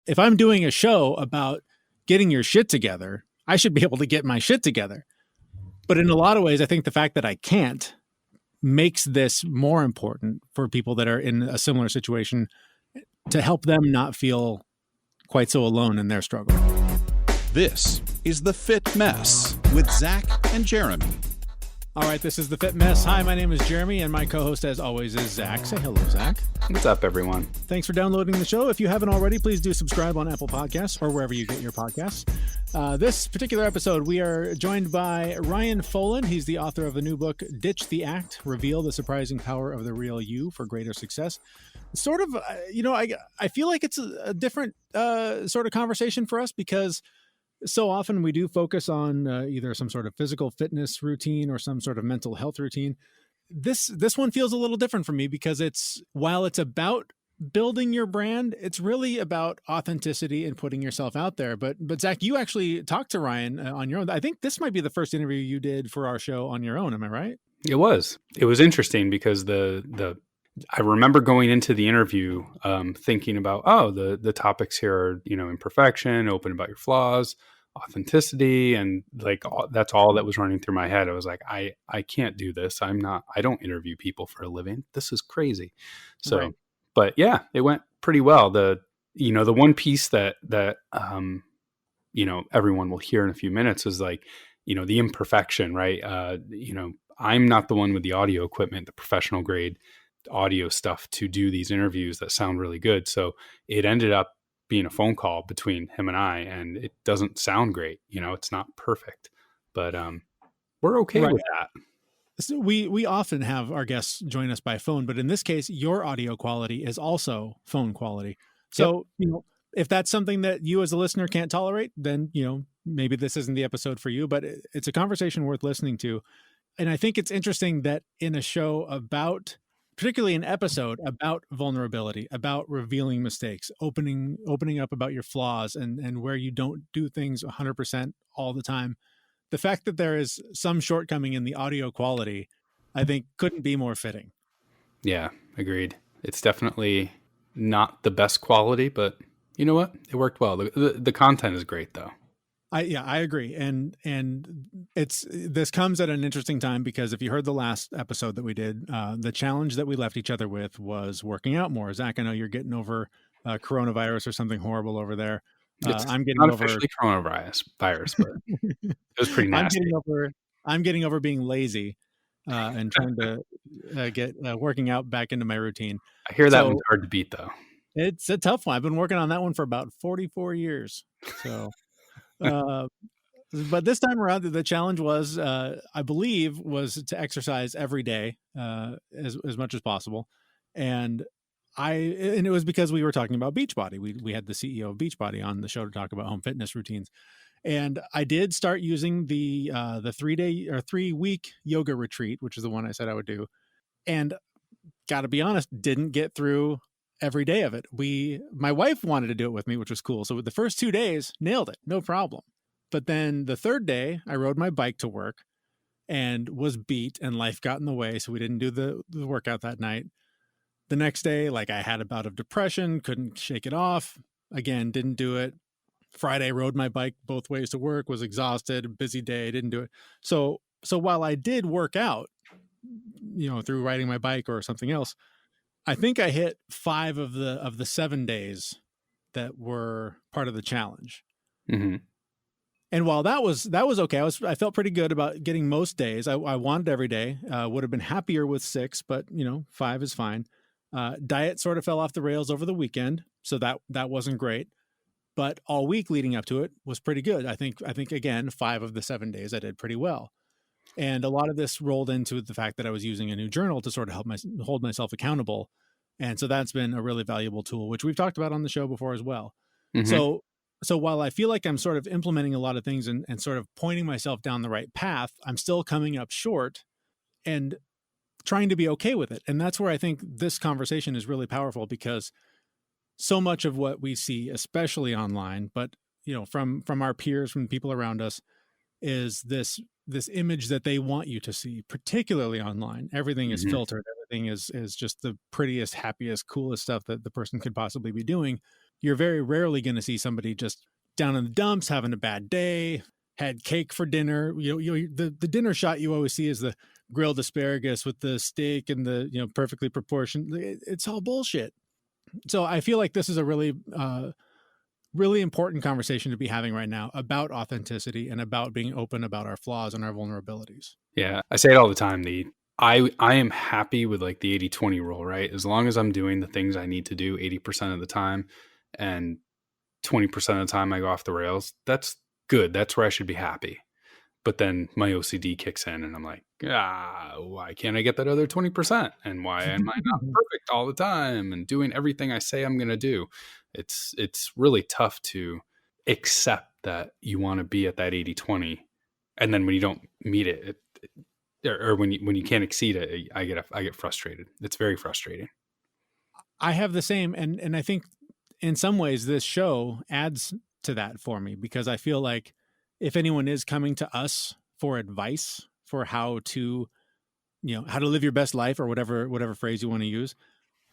if I'm doing a show about getting your shit together, I should be able to get my shit together. But in a lot of ways, I think the fact that I can't makes this more important for people that are in a similar situation to help them not feel quite so alone in their struggle. This is The Fit Mess with Zach and Jeremy. All right, this is The Fit Mess. Hi, my name is Jeremy, and my co-host, as always, is Zach. Say hello, Zach. What's up, everyone? Thanks for downloading the show. If you haven't already, please do subscribe on Apple Podcasts or wherever you get your podcasts. This particular episode, we are joined by Ryan Foland. He's the author of the new book, Ditch the Act, Reveal the Surprising Power of the Real You for Greater Success. Sort of, I feel like it's a different sort of conversation for us because so often we do focus on either some sort of physical fitness routine or some sort of mental health routine. This one feels a little different for me because while it's about building your brand, it's really about authenticity and putting yourself out there. But Zach, you actually talked to Ryan on your own. I think this might be the first interview you did for our show on your own. Am I right? It was interesting because I remember going into the interview thinking about, the topics here are, imperfection, open about your flaws, authenticity, and that's all that was running through my head. I was like, I can't do this. I don't interview people for a living. This is crazy. So, right. But yeah, it went pretty well. The one piece that everyone will hear in a few minutes is the imperfection, right? I'm not the one with the audio equipment, the professional grade audio stuff to do these interviews that sound really good. So it ended up being a phone call between him and I, and it doesn't sound great. It's not perfect, but we're okay with that. So we often have our guests join us by phone, but in this case, your audio quality is also phone quality. So, if that's something that you as a listener can't tolerate, then, maybe this isn't the episode for you, but it's a conversation worth listening to. And I think it's interesting that in a show particularly an episode about vulnerability, about revealing mistakes, opening up about your flaws and where you don't do things 100% all the time. The fact that there is some shortcoming in the audio quality, I think couldn't be more fitting. Yeah, agreed. It's definitely not the best quality, but you know what? It worked well. The content is great though. I agree. And this comes at an interesting time because if you heard the last episode that we did, the challenge that we left each other with was working out more. Zach, I know you're getting over coronavirus or something horrible over there. I'm getting not over officially coronavirus, but it was pretty nasty. I'm getting over being lazy and trying to get working out back into my routine. I hear that one's hard to beat though. It's a tough one. I've been working on that one for about 44 years. So. But this time around, the challenge was, I believe, was to exercise every day as much as possible, and it was because we were talking about Beachbody. We had the CEO of Beachbody on the show to talk about home fitness routines, and I did start using the 3-day or 3-week yoga retreat, which is the one I said I would do, and got to be honest, didn't get through every day of it. My wife wanted to do it with me, which was cool. So the first 2 days, nailed it, no problem. But then the third day, I rode my bike to work and was beat, and life got in the way. So we didn't do the workout that night. The next day, I had a bout of depression, couldn't shake it off. Again, didn't do it. Friday, rode my bike both ways to work, was exhausted, busy day, didn't do it. So while I did work out, through riding my bike or something else, I think I hit 5 of the 7 days that were part of the challenge. Mm-hmm. And while that was okay, I felt pretty good about getting most days. I wanted every day. Would have been happier with 6, but 5 is fine. Diet sort of fell off the rails over the weekend, so that wasn't great. But all week leading up to it was pretty good. I think again 5 of the 7 days I did pretty well. And a lot of this rolled into the fact that I was using a new journal to sort of help hold myself accountable. And so that's been a really valuable tool, which we've talked about on the show before as well. Mm-hmm. So while I feel like I'm sort of implementing a lot of things and sort of pointing myself down the right path, I'm still coming up short and trying to be okay with it. And that's where I think this conversation is really powerful because so much of what we see, especially online, but from our peers, from people around us, is this image that they want you to see, particularly online. Everything is filtered. Everything is just the prettiest, happiest, coolest stuff that the person could possibly be doing. you're very rarely going to see somebody just down in the dumps, having a bad day, had cake for dinner. The dinner shot you always see is the grilled asparagus with the steak and the, perfectly proportioned. It's all bullshit. So I feel like this is a really important conversation to be having right now about authenticity and about being open about our flaws and our vulnerabilities. Yeah, I say it all the time. I am happy with like the 80-20 rule, right? As long as I'm doing the things I need to do 80% of the time and 20% of the time I go off the rails, that's good. That's where I should be happy. But then my OCD kicks in and I'm like, why can't I get that other 20%? And why am I not perfect all the time and doing everything I say I'm going to do? It's really tough to accept that you want to be at that 80-20. And then when you don't meet it, or when you can't exceed it, I get frustrated. It's very frustrating. I have the same. And I think in some ways this show adds to that for me, because I feel like if anyone is coming to us for advice for how to live your best life, or whatever phrase you want to use,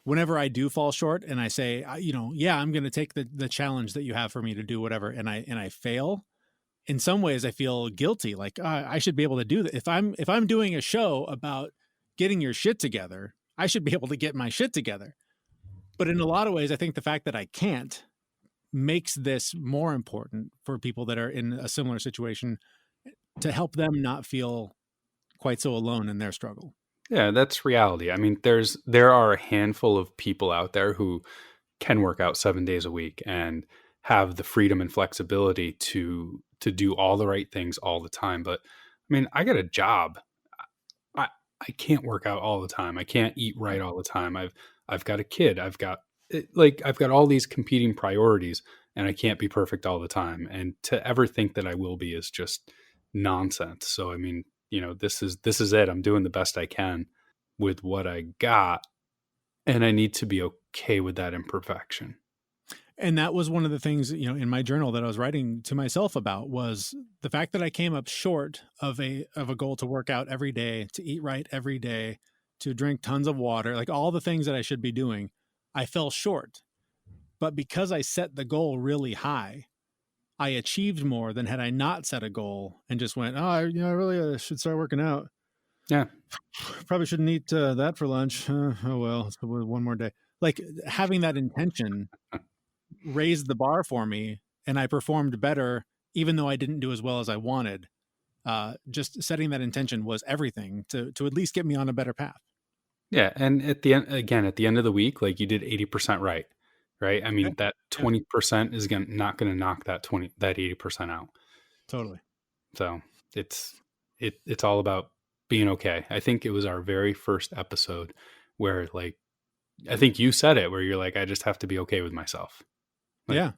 whenever I do fall short and I say, yeah, I'm going to take the challenge that you have for me to do whatever, and I fail, in some ways I feel guilty. Like I should be able to do that. If I'm doing a show about getting your shit together, I should be able to get my shit together. But in a lot of ways, I think the fact that I can't makes this more important for people that are in a similar situation, to help them not feel quite so alone in their struggle. Yeah, that's reality. I mean, there are a handful of people out there who can work out 7 days a week and have the freedom and flexibility to do all the right things all the time. But I mean, I got a job. I can't work out all the time. I can't eat right all the time. I've got a kid. I've got all these competing priorities, and I can't be perfect all the time. And to ever think that I will be is just nonsense. So I mean, this is it. I'm doing the best I can with what I got, and I need to be okay with that imperfection. And that was one of the things, in my journal that I was writing to myself about, was the fact that I came up short of a goal to work out every day, to eat right every day, to drink tons of water, like all the things that I should be doing. I fell short. But because I set the goal really high, I achieved more than had I not set a goal and just went, I really should start working out. Yeah. Probably shouldn't eat that for lunch. Oh, well, it's one more day. Like, having that intention raised the bar for me, and I performed better, even though I didn't do as well as I wanted. Just setting that intention was everything to at least get me on a better path. Yeah. And at the end of the week, like, you did 80% right. I mean, Okay. that 20% is not going to knock that 80% out. Totally. So it's all about being okay. I think it was our very first episode where, like, I think you said it, where you're like, I just have to be okay with myself. Like, yeah.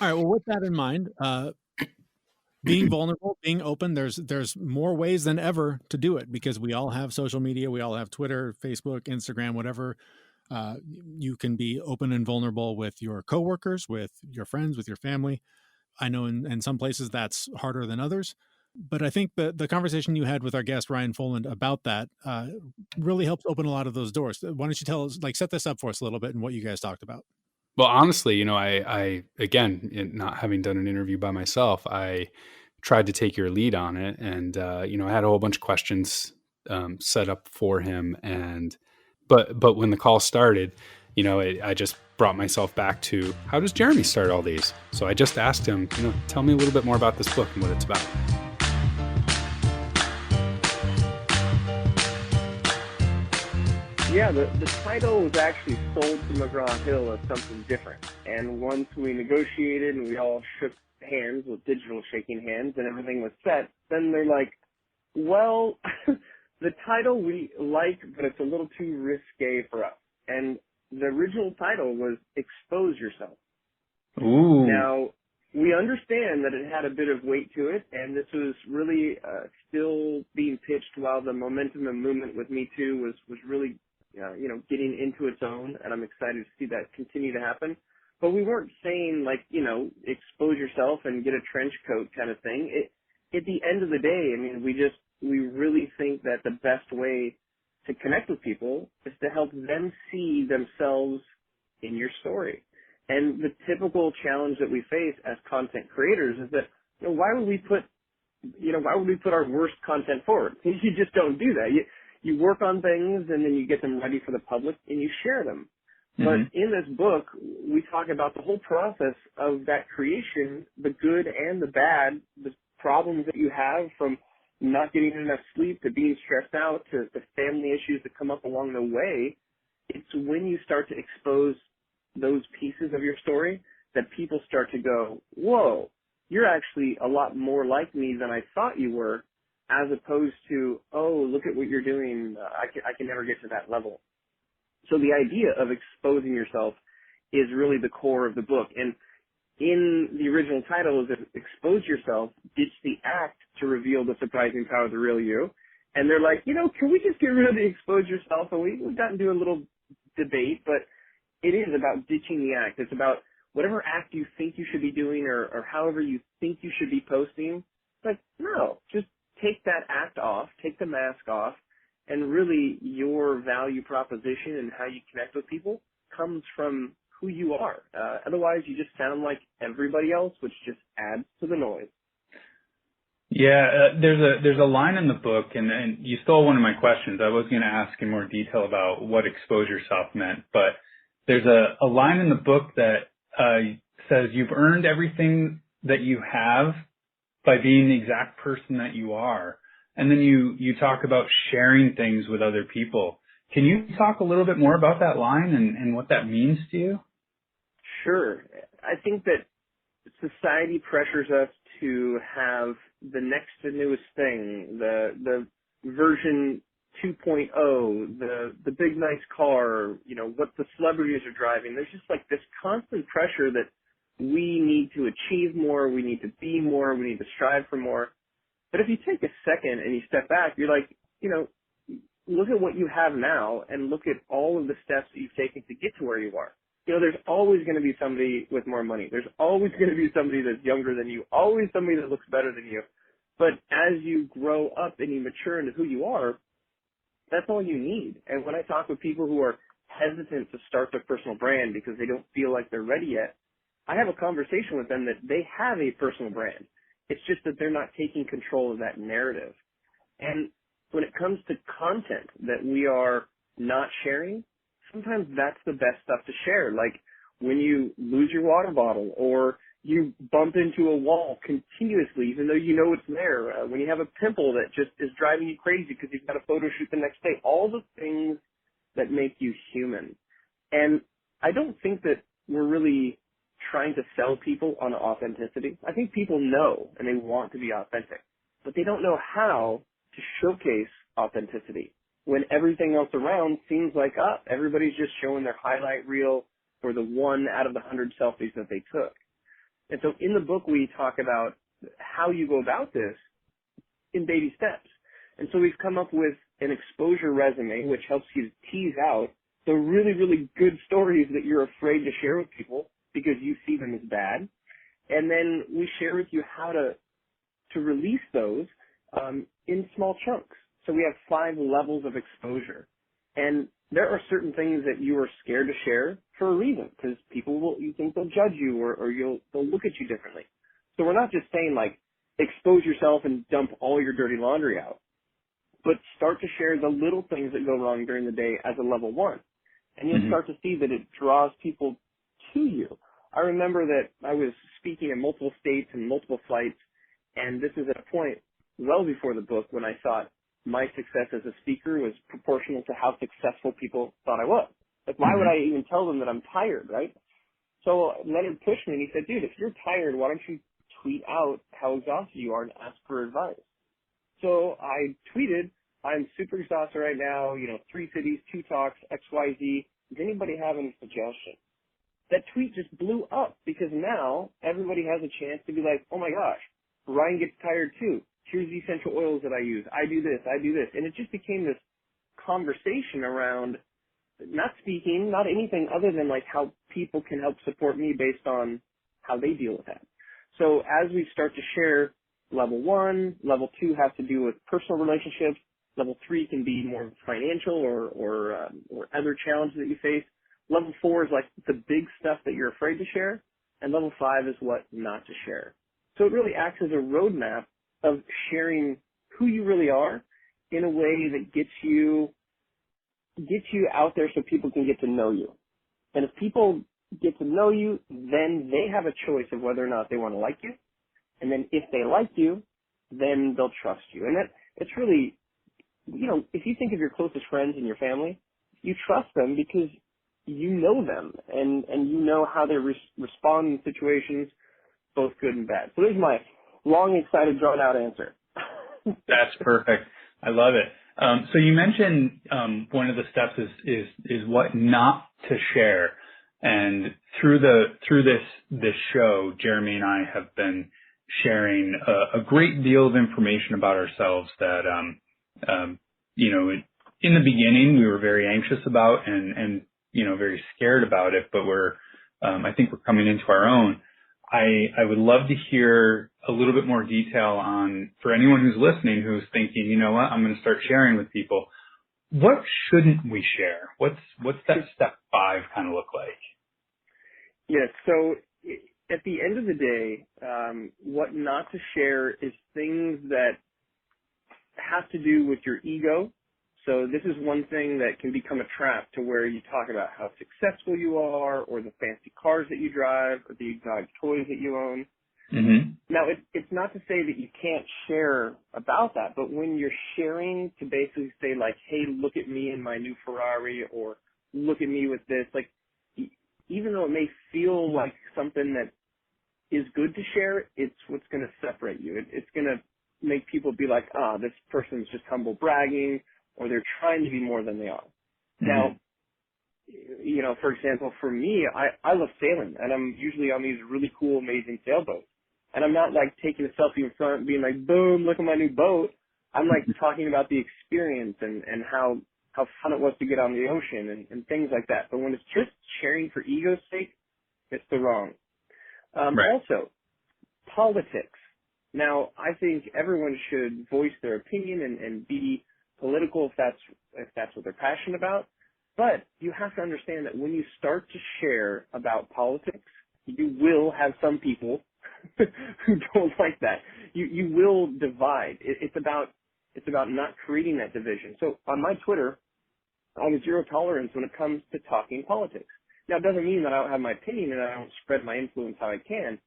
All right. Well, with that in mind, being vulnerable, being open, there's more ways than ever to do it, because we all have social media. We all have Twitter, Facebook, Instagram, whatever. You can be open and vulnerable with your coworkers, with your friends, with your family. I know in some places that's harder than others, but I think the conversation you had with our guest, Ryan Foland, about that really helps open a lot of those doors. Why don't you tell us, set this up for us a little bit and what you guys talked about? well, honestly, I again, not having done an interview by myself, I tried to take your lead on it, and I had a whole bunch of questions set up for him, but when the call started, I just brought myself back to, how does Jeremy start all these? So I just asked him, tell me a little bit more about this book and what it's about. Yeah, the title was actually sold to McGraw-Hill as something different. And once we negotiated and we all shook hands with digital shaking hands and everything was set, then they're like, well, the title we like, but it's a little too risque for us. And the original title was Expose Yourself. Ooh. Now, we understand that it had a bit of weight to it, and this was really still being pitched while the momentum and movement with Me Too was really getting into its own, and I'm excited to see that continue to happen. But we weren't saying, like, expose yourself and get a trench coat kind of thing. At the end of the day, I mean, we really think that the best way to connect with people is to help them see themselves in your story. And the typical challenge that we face as content creators is that, why would we put our worst content forward? You just don't do that. You work on things and then you get them ready for the public and you share them. But in this book, we talk about the whole process of that creation, the good and the bad, the problems that you have from not getting enough sleep to being stressed out to the family issues that come up along the way. It's when you start to expose those pieces of your story that people start to go, whoa, you're actually a lot more like me than I thought you were, as opposed to, oh, look at what you're doing. I can never get to that level. So the idea of exposing yourself is really the core of the book. And in the original title is Expose Yourself, Ditch the Act to Reveal the Surprising Power of the Real You. And they're like, can we just get rid of the expose yourself? And we've gotten into a little debate, but it is about ditching the act. It's about whatever act you think you should be doing or however you think you should be posting. Like, no, just take that act off, take the mask off, and really your value proposition and how you connect with people comes from who you are. Otherwise, you just sound like everybody else, which just adds to the noise. Yeah, there's a line in the book, and you stole one of my questions. I was going to ask in more detail about what expose yourself meant, but there's a line in the book that says you've earned everything that you have by being the exact person that you are. And then you talk about sharing things with other people. Can you talk a little bit more about that line and what that means to you? Sure. I think that society pressures us to have the next and newest thing, the version 2.0, the big nice car, what the celebrities are driving. There's just like this constant pressure that we need to achieve more, we need to be more, we need to strive for more. But if you take a second and you step back, you're like, look at what you have now and look at all of the steps that you've taken to get to where you are. There's always going to be somebody with more money. There's always going to be somebody that's younger than you, always somebody that looks better than you. But as you grow up and you mature into who you are, that's all you need. And when I talk with people who are hesitant to start their personal brand because they don't feel like they're ready yet, I have a conversation with them that they have a personal brand. It's just that they're not taking control of that narrative. And when it comes to content that we are not sharing, sometimes that's the best stuff to share. Like when you lose your water bottle or you bump into a wall continuously, even though you know it's there. When you have a pimple that just is driving you crazy because you've got a photo shoot the next day. All the things that make you human. And I don't think that we're really trying to sell people on authenticity. I think people know and they want to be authentic, but they don't know how to showcase authenticity when everything else around seems like, everybody's just showing their highlight reel or the 1 out of the 100 selfies that they took. And so in the book, we talk about how you go about this in baby steps. And so we've come up with an exposure resume, which helps you tease out the really, really good stories that you're afraid to share with people because you see them as bad. And then we share with you how to release those in small chunks. So we have 5 levels of exposure. And there are certain things that you are scared to share for a reason, because you think they'll judge you or they'll look at you differently. So we're not just saying like expose yourself and dump all your dirty laundry out, but start to share the little things that go wrong during the day as a level 1. And you'll start to see that it draws people to you. I remember that I was speaking in multiple states and multiple flights, and this is at a point well before the book when I thought my success as a speaker was proportional to how successful people thought I was. Like, why would I even tell them that I'm tired, right? So Leonard pushed me and he said, dude, if you're tired, why don't you tweet out how exhausted you are and ask for advice? So I tweeted, I'm super exhausted right now, 3 cities, 2 talks, XYZ. Does anybody have any suggestions? That tweet just blew up because now everybody has a chance to be like, oh my gosh, Ryan gets tired too. Here's the essential oils that I use. I do this. And it just became this conversation around not speaking, not anything other than like how people can help support me based on how they deal with that. So as we start to share level 1, level 2 has to do with personal relationships. Level 3 can be more financial or other challenges that you face. Level 4 is like the big stuff that you're afraid to share, and level 5 is what not to share. So it really acts as a roadmap of sharing who you really are in a way that gets you out there so people can get to know you. And if people get to know you, then they have a choice of whether or not they want to like you. And then if they like you, then they'll trust you. And it's really, if you think of your closest friends and your family, you trust them because you know them and you know how they respond in situations, both good and bad. So there's my long, excited, drawn out answer. That's perfect. I love it. So you mentioned one of the steps is what not to share. And through this show, Jeremy and I have been sharing a great deal of information about ourselves that in the beginning we were very anxious about and very scared about it, but I think we're coming into our own. I would love to hear a little bit more detail on, for anyone who's listening who's thinking, you know what, I'm going to start sharing with people. What shouldn't we share? What's that step 5 kind of look like? Yeah, so at the end of the day, what not to share is things that have to do with your ego. So this is one thing that can become a trap to where you talk about how successful you are or the fancy cars that you drive or the exotic toys that you own. Mm-hmm. Now, it's not to say that you can't share about that, but when you're sharing to basically say like, hey, look at me in my new Ferrari or look at me with this, like, even though it may feel like something that is good to share, it's what's going to separate you. It's going to make people be like, this person's just humble bragging, or they're trying to be more than they are. Mm-hmm. Now, for example, for me, I love sailing, and I'm usually on these really cool, amazing sailboats. And I'm not like taking a selfie in front and being like, boom, look at my new boat. I'm like talking about the experience and how fun it was to get on the ocean and things like that. But when it's just sharing for ego's sake, it's the wrong. Right. Also, politics. Now, I think everyone should voice their opinion and be political if that's what they're passionate about. But you have to understand that when you start to share about politics, you will have some people who don't like that. You will divide. It's about not creating that division. So on my Twitter, I have zero tolerance when it comes to talking politics. Now, it doesn't mean that I don't have my opinion and I don't spread my influence how I can,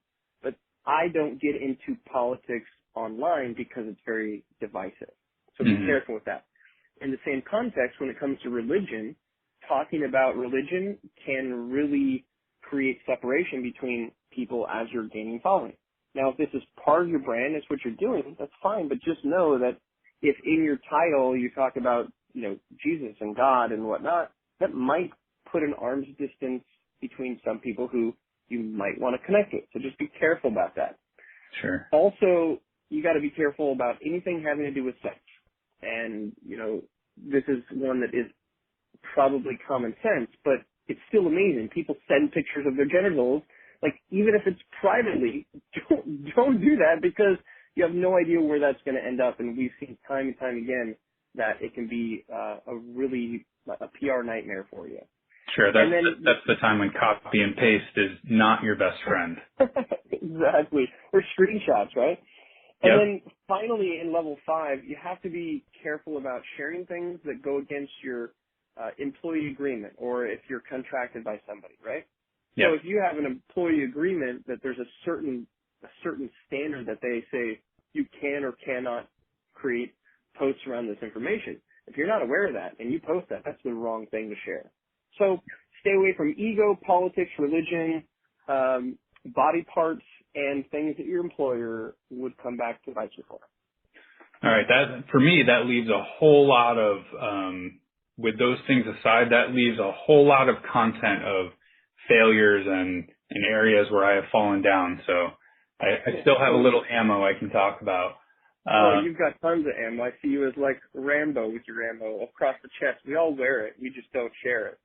but I don't get into politics online because it's very divisive. So be careful with that. In the same context, when it comes to religion, talking about religion can really create separation between people as you're gaining following. Now, if this is part of your brand, it's what you're doing, that's fine, but just know that if in your title you talk about, Jesus and God and whatnot, that might put an arm's distance between some people who you might want to connect with. So just be careful about that. Sure. Also, you got to be careful about anything having to do with sex. And, this is one that is probably common sense, but it's still amazing. People send pictures of their genitals. Like, even if it's privately, don't do that because you have no idea where that's going to end up. And we've seen time and time again that it can be a PR nightmare for you. Sure, that's the time when copy and paste is not your best friend. Exactly. Or screenshots, right? Yep. And then finally in level 5, you have to be careful about sharing things that go against your employee agreement or if you're contracted by somebody, right? Yep. So if you have an employee agreement that there's a certain standard that they say you can or cannot create posts around this information. If you're not aware of that and you post that, that's the wrong thing to share. So stay away from ego, politics, religion, body parts, and things that your employer would come back to bite you for. All right. For me, that leaves a whole lot of, with those things aside, that leaves a whole lot of content of failures and areas where I have fallen down. So I still have a little ammo I can talk about. You've got tons of ammo. I see you as like Rambo with your ammo across the chest. We all wear it. We just don't share it.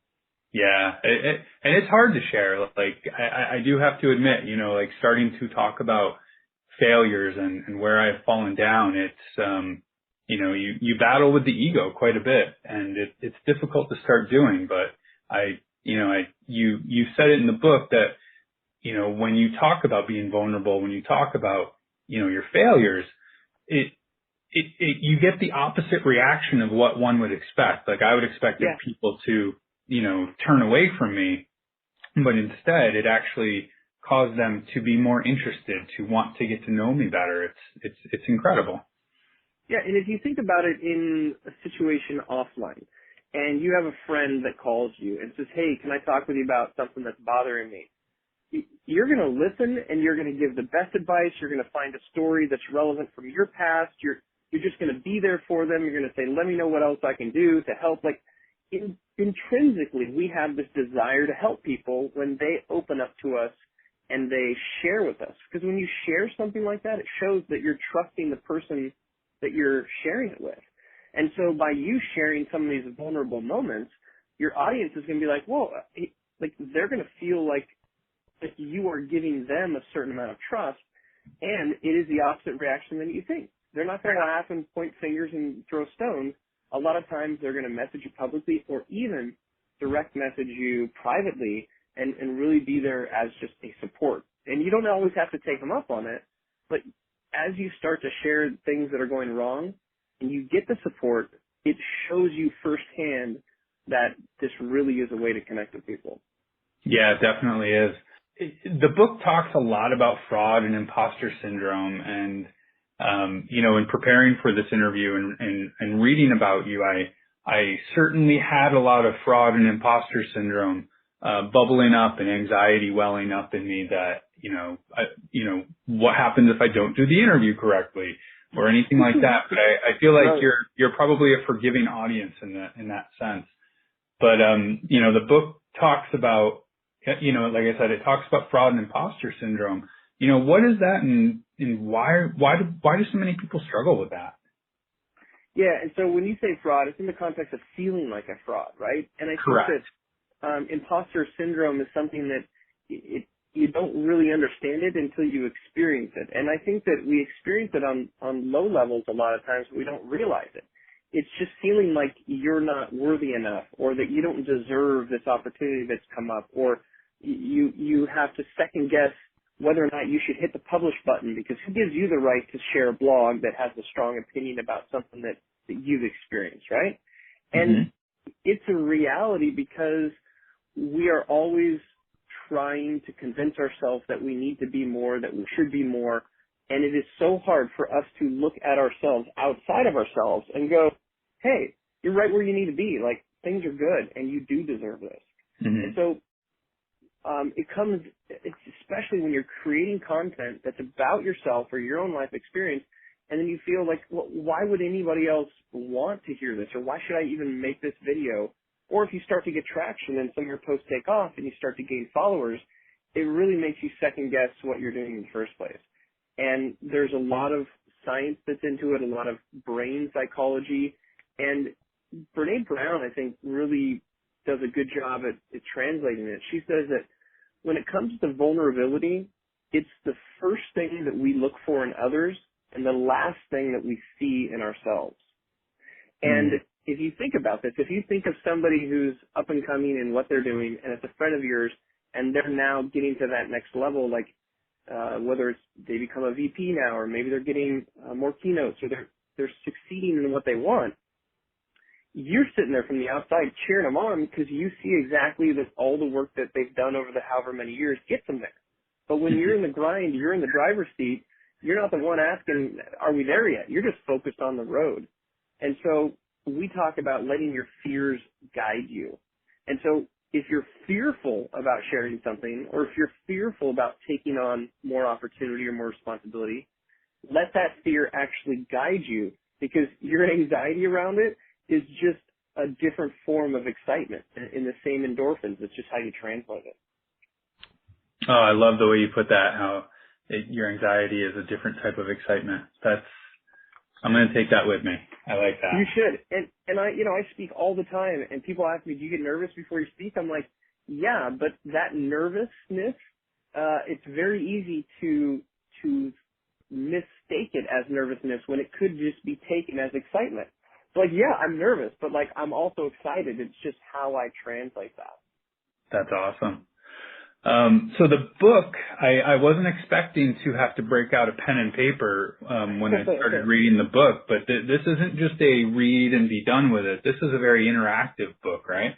Yeah. And it's hard to share. Like, I do have to admit, like starting to talk about failures and where I've fallen down, it's, you battle with the ego quite a bit and it's difficult to start doing, but you said it in the book that, when you talk about being vulnerable, when you talk about, your failures, you get the opposite reaction of what one would expect. Like I would expect people to, turn away from me, but instead it actually caused them to be more interested, to want to get to know me better. It's incredible. Yeah, and if you think about it in a situation offline, and you have a friend that calls you and says, hey, can I talk with you about something that's bothering me? You're going to listen and you're going to give the best advice. You're going to find a story that's relevant from your past. You're just going to be there for them. You're going to say, let me know what else I can do to help. Like intrinsically, we have this desire to help people when they open up to us and they share with us. Because when you share something like that, it shows that you're trusting the person that you're sharing it with. And so by you sharing some of these vulnerable moments, your audience is going to be like, whoa, like they're going to feel like you are giving them a certain amount of trust, and it is the opposite reaction than you think. They're not going to laugh and point fingers and throw stones. A lot of times they're going to message you publicly or even direct message you privately and really be there as just a support. And you don't always have to take them up on it, but as you start to share things that are going wrong and you get the support, it shows you firsthand that this really is a way to connect with people. Yeah, it definitely is. The book talks a lot about fraud and imposter syndrome, and in preparing for this interview and reading about you, I certainly had a lot of fraud and imposter syndrome bubbling up and anxiety welling up in me that what happens if I don't do the interview correctly or anything like that. But I feel like you're probably a forgiving audience in that sense. But the book talks about, like I said, it talks about fraud and imposter syndrome. What is that, and why do so many people struggle with that? Yeah, and so when you say fraud, it's in the context of feeling like a fraud, right? And I Correct. think that imposter syndrome is something that you don't really understand it until you experience it. And I think that we experience it on low levels a lot of times, but we don't realize it. It's just feeling like you're not worthy enough, or that you don't deserve this opportunity that's come up, or you have to second guess whether or not you should hit the publish button, because who gives you the right to share a blog that has a strong opinion about something that you've experienced, right? And it's a reality because we are always trying to convince ourselves that we need to be more, that we should be more, and it is so hard for us to look at ourselves outside of ourselves and go, hey, you're right where you need to be. Like, things are good, and you do deserve this. And so it's especially when you're creating content that's about yourself or your own life experience, and then you feel like, well, why would anybody else want to hear this, or why should I even make this video? Or if you start to get traction and some of your posts take off and you start to gain followers, it really makes you second guess what you're doing in the first place. And there's a lot of science that's into it, a lot of brain psychology, and Brene Brown, I think, really does a good job at translating it. She says that when it comes to vulnerability, it's the first thing that we look for in others and the last thing that we see in ourselves. And if you think about this, if you think of somebody who's up and coming in what they're doing, and it's a friend of yours, and they're now getting to that next level, like whether it's they become a VP now, or maybe they're getting more keynotes, or they're succeeding in what they want, you're sitting there from the outside cheering them on because you see exactly that all the work that they've done over the however many years gets them there. But when you're in the grind, you're in the driver's seat, you're not the one asking, are we there yet? You're just focused on the road. And so we talk about letting your fears guide you. And so if you're fearful about sharing something, or if you're fearful about taking on more opportunity or more responsibility, let that fear actually guide you, because your anxiety around it is just a different form of excitement in the same endorphins. It's just how you translate it. Oh, I love the way you put that, how your anxiety is a different type of excitement. I'm going to take that with me. I like that. You should. And I speak all the time, and people ask me, do you get nervous before you speak? I'm like, yeah, but that nervousness, it's very easy to mistake it as nervousness when it could just be taken as excitement. So like, yeah, I'm nervous, but like, I'm also excited. It's just how I translate that. That's awesome. So the book, I wasn't expecting to have to break out a pen and paper when I started reading the book, but this isn't just a read and be done with it. This is a very interactive book, right?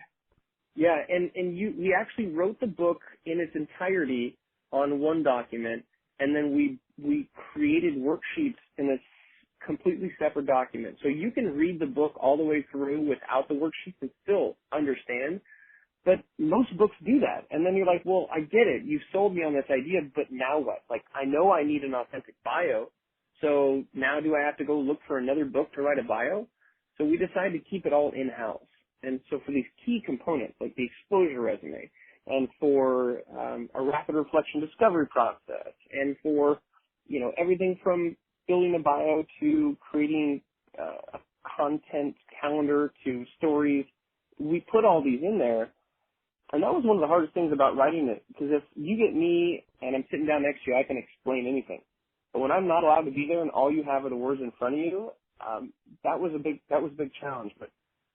Yeah, and we actually wrote the book in its entirety on one document, and then we created worksheets in a completely separate document. So you can read the book all the way through without the worksheets and still understand. But most books do that. And then you're like, well, I get it. You've sold me on this idea, but now what? Like, I know I need an authentic bio. So now do I have to go look for another book to write a bio? So we decided to keep it all in-house. And so for these key components, like the exposure resume, and for a rapid reflection discovery process, and for, everything from building a bio to creating a content calendar to stories, we put all these in there. And that was one of the hardest things about writing it, because if you get me and I'm sitting down next to you, I can explain anything. But when I'm not allowed to be there and all you have are the words in front of you, that was a big challenge. But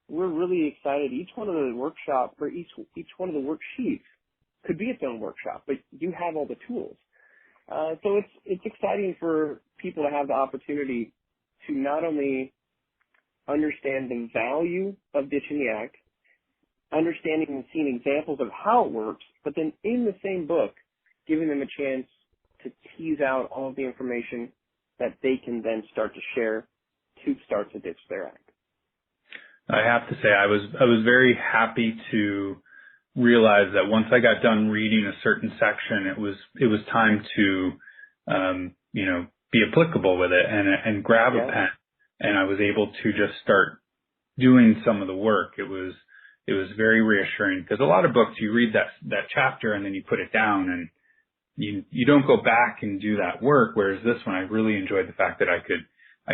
we're really excited. Each one of the workshop, or each one of the worksheets could be its own workshop, but you have all the tools. So it's exciting for people to have the opportunity to not only understand the value of ditching the act, understanding and seeing examples of how it works, but then in the same book, giving them a chance to tease out all of the information that they can then start to share to start to ditch their act. I have to say, I was very happy to realize that once I got done reading a certain section, it was time to, be applicable with it and grab a pen. And I was able to just start doing some of the work. It was very reassuring, because a lot of books, you read that chapter and then you put it down and you don't go back and do that work. Whereas this one, I really enjoyed the fact that I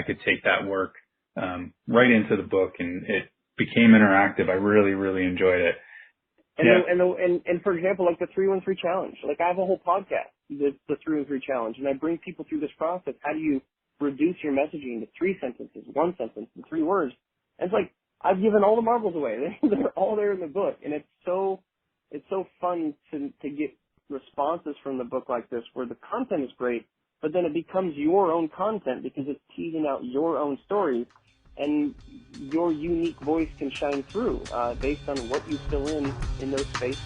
could take that work right into the book, and it became interactive. I really, really enjoyed it. And for example, like the 313 challenge, like I have a whole podcast, the 313 challenge, and I bring people through this process. How do you reduce your messaging to 3 sentences, 1 sentence, and 3 words? And it's like, I've given all the marbles away. They're all there in the book, and it's so fun to get responses from the book like this, where the content is great, but then it becomes your own content because it's teasing out your own stories, and your unique voice can shine through based on what you fill in those spaces.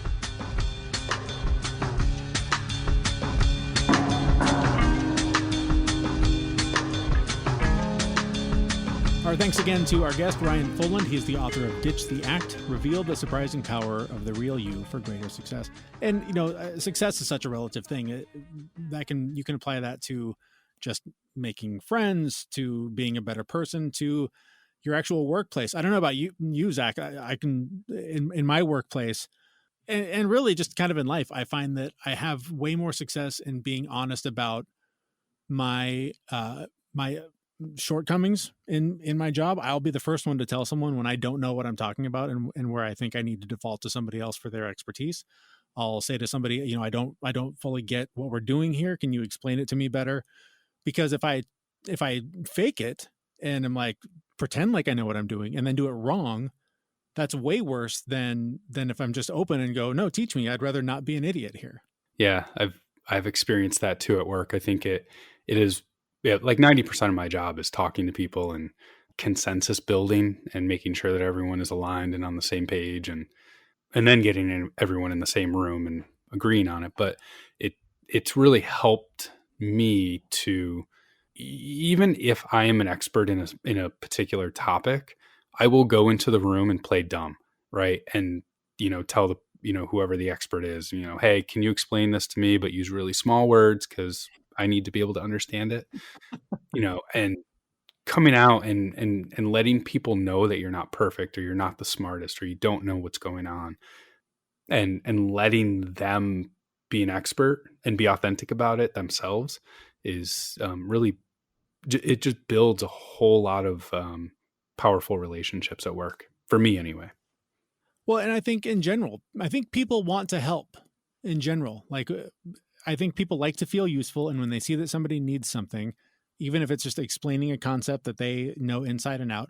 Our thanks again to our guest, Ryan Foland. He is the author of Ditch the Act, Reveal the Surprising Power of the Real You for Greater Success. And, success is such a relative thing. You can apply that to just making friends, to being a better person, to your actual workplace. I don't know about you Zach. I can, in my workplace, and really just kind of in life, I find that I have way more success in being honest about my shortcomings in my job. I'll be the first one to tell someone when I don't know what I'm talking about and where I think I need to default to somebody else for their expertise. I'll say to somebody, I don't fully get what we're doing here. Can you explain it to me better? Because if I fake it and I'm like, pretend like I know what I'm doing and then do it wrong, that's way worse than if I'm just open and go, no, teach me. I'd rather not be an idiot here. Yeah, I've experienced that too at work. I think it is, like 90% of my job is talking to people and consensus building and making sure that everyone is aligned and on the same page, and then getting everyone in the same room and agreeing on it. But it's really helped me to, even if I am an expert in a particular topic, I will go into the room and play dumb, right? And tell whoever the expert is, hey, can you explain this to me, but use really small words because I need to be able to understand it, and coming out and letting people know that you're not perfect, or you're not the smartest, or you don't know what's going on, and letting them be an expert and be authentic about it themselves is really, it just builds a whole lot of powerful relationships at work, for me anyway. Well, and I think in general, people want to help in general. Like, I think people like to feel useful. And when they see that somebody needs something, even if it's just explaining a concept that they know inside and out,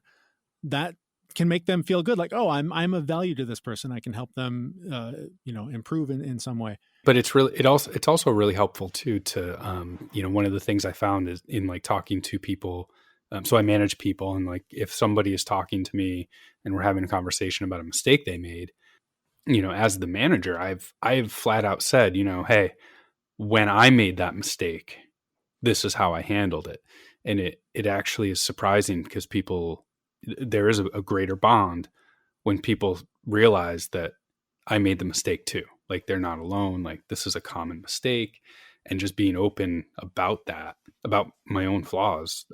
that can make them feel good. Like, oh, I'm of value to this person. I can help them, improve in some way. But it's also really helpful too to, one of the things I found is in like talking to people. So I manage people, and like if somebody is talking to me and we're having a conversation about a mistake they made, as the manager, I've flat out said, hey, when I made that mistake, this is how I handled it. And it actually is surprising because there is a greater bond when people realize that I made the mistake too. Like they're not alone. Like this is a common mistake, and just being open about that, about my own flaws,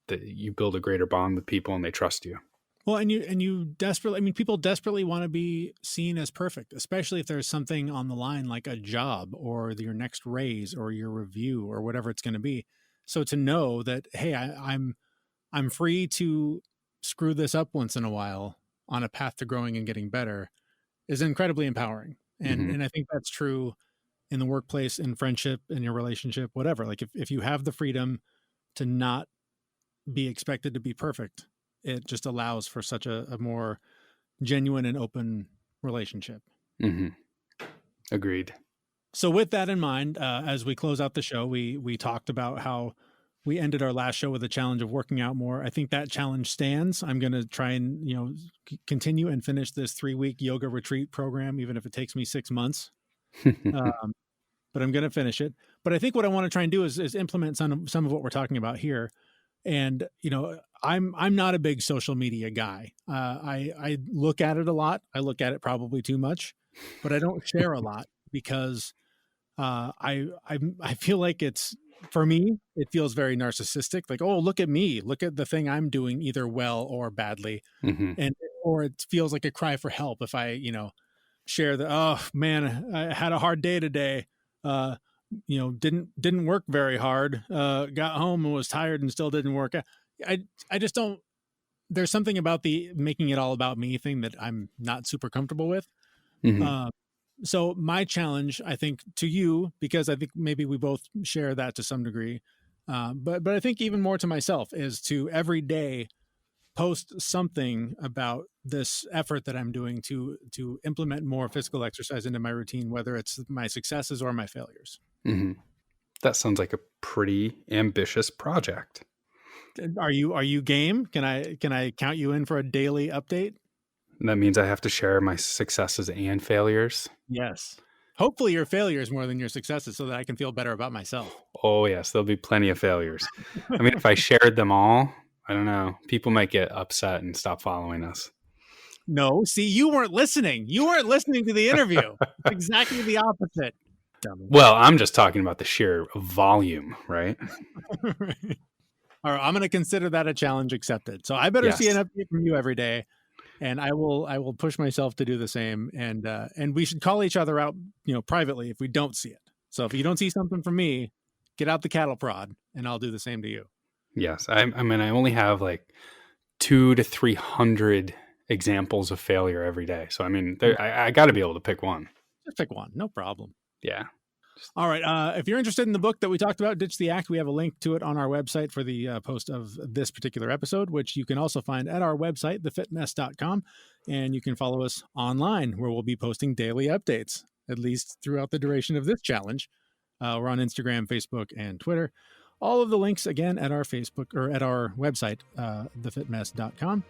that you build a greater bond with people and they trust you. Well, and you desperately, people desperately want to be seen as perfect, especially if there's something on the line like a job or your next raise or your review or whatever it's going to be. So to know that, hey, I'm free to screw this up once in a while on a path to growing and getting better is incredibly empowering. And I think that's true in the workplace, in friendship, in your relationship, whatever. Like if you have the freedom to not be expected to be perfect, it just allows for such a more genuine and open relationship. Mm-hmm. Agreed. So with that in mind, as we close out the show, we talked about how we ended our last show with a challenge of working out more. I think that challenge stands. I'm going to try and, continue and finish this 3-week yoga retreat program, even if it takes me 6 months. But I'm going to finish it. But I think what I want to try and do is implement some of what we're talking about here. And, I'm not a big social media guy. I look at it a lot. I look at it probably too much, but I don't share a lot because I feel like for me, it feels very narcissistic. Like, oh, look at me. Look at the thing I'm doing either well or badly. Or it feels like a cry for help if I, share the, oh man, I had a hard day today. Didn't work very hard. Got home and was tired and still didn't work. I just don't, there's something about the making it all about me thing that I'm not super comfortable with. So my challenge, I think, to you, because I think maybe we both share that to some degree, but I think even more to myself, is to every day post something about this effort that I'm doing to implement more physical exercise into my routine, whether it's my successes or my failures. That sounds like a pretty ambitious project. Are you game? Can I count you in for a daily update? That means I have to share my successes and failures. Yes. Hopefully your failures more than your successes so that I can feel better about myself. Oh yes, there'll be plenty of failures. I mean, if I shared them all, I don't know, people might get upset and stop following us. No, see, you weren't listening. You weren't listening to the interview. Exactly the opposite. Dummy. Well, I'm just talking about the sheer volume, right? Right. All right, I'm going to consider that a challenge accepted. So I better see an update from you every day, and I will push myself to do the same. And we should call each other out, privately if we don't see it. So if you don't see something from me, get out the cattle prod, and I'll do the same to you. Yes, I mean, I only have like 200 to 300 examples of failure every day. So I mean, I got to be able to pick one. Just pick one, no problem. Yeah. All right. If you're interested in the book that we talked about, Ditch the Act, we have a link to it on our website for the post of this particular episode, which you can also find at our website, thefitmess.com. And you can follow us online, where we'll be posting daily updates, at least throughout the duration of this challenge. We're on Instagram, Facebook, and Twitter. All of the links, again, at our Facebook or at our website, thefitmess.com.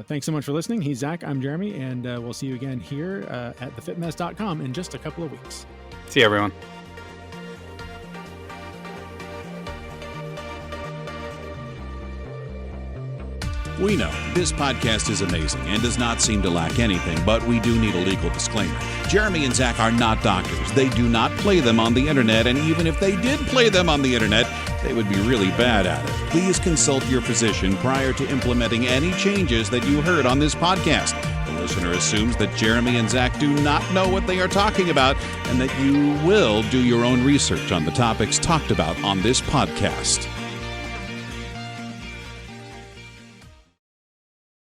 Thanks so much for listening. He's Zach. I'm Jeremy. And we'll see you again here at thefitmess.com in just a couple of weeks. See you, everyone. We know this podcast is amazing and does not seem to lack anything, but we do need a legal disclaimer. Jeremy and Zach are not doctors. They do not play them on the internet, and even if they did play them on the internet, they would be really bad at it. Please consult your physician prior to implementing any changes that you heard on this podcast. The listener assumes that Jeremy and Zach do not know what they are talking about and that you will do your own research on the topics talked about on this podcast.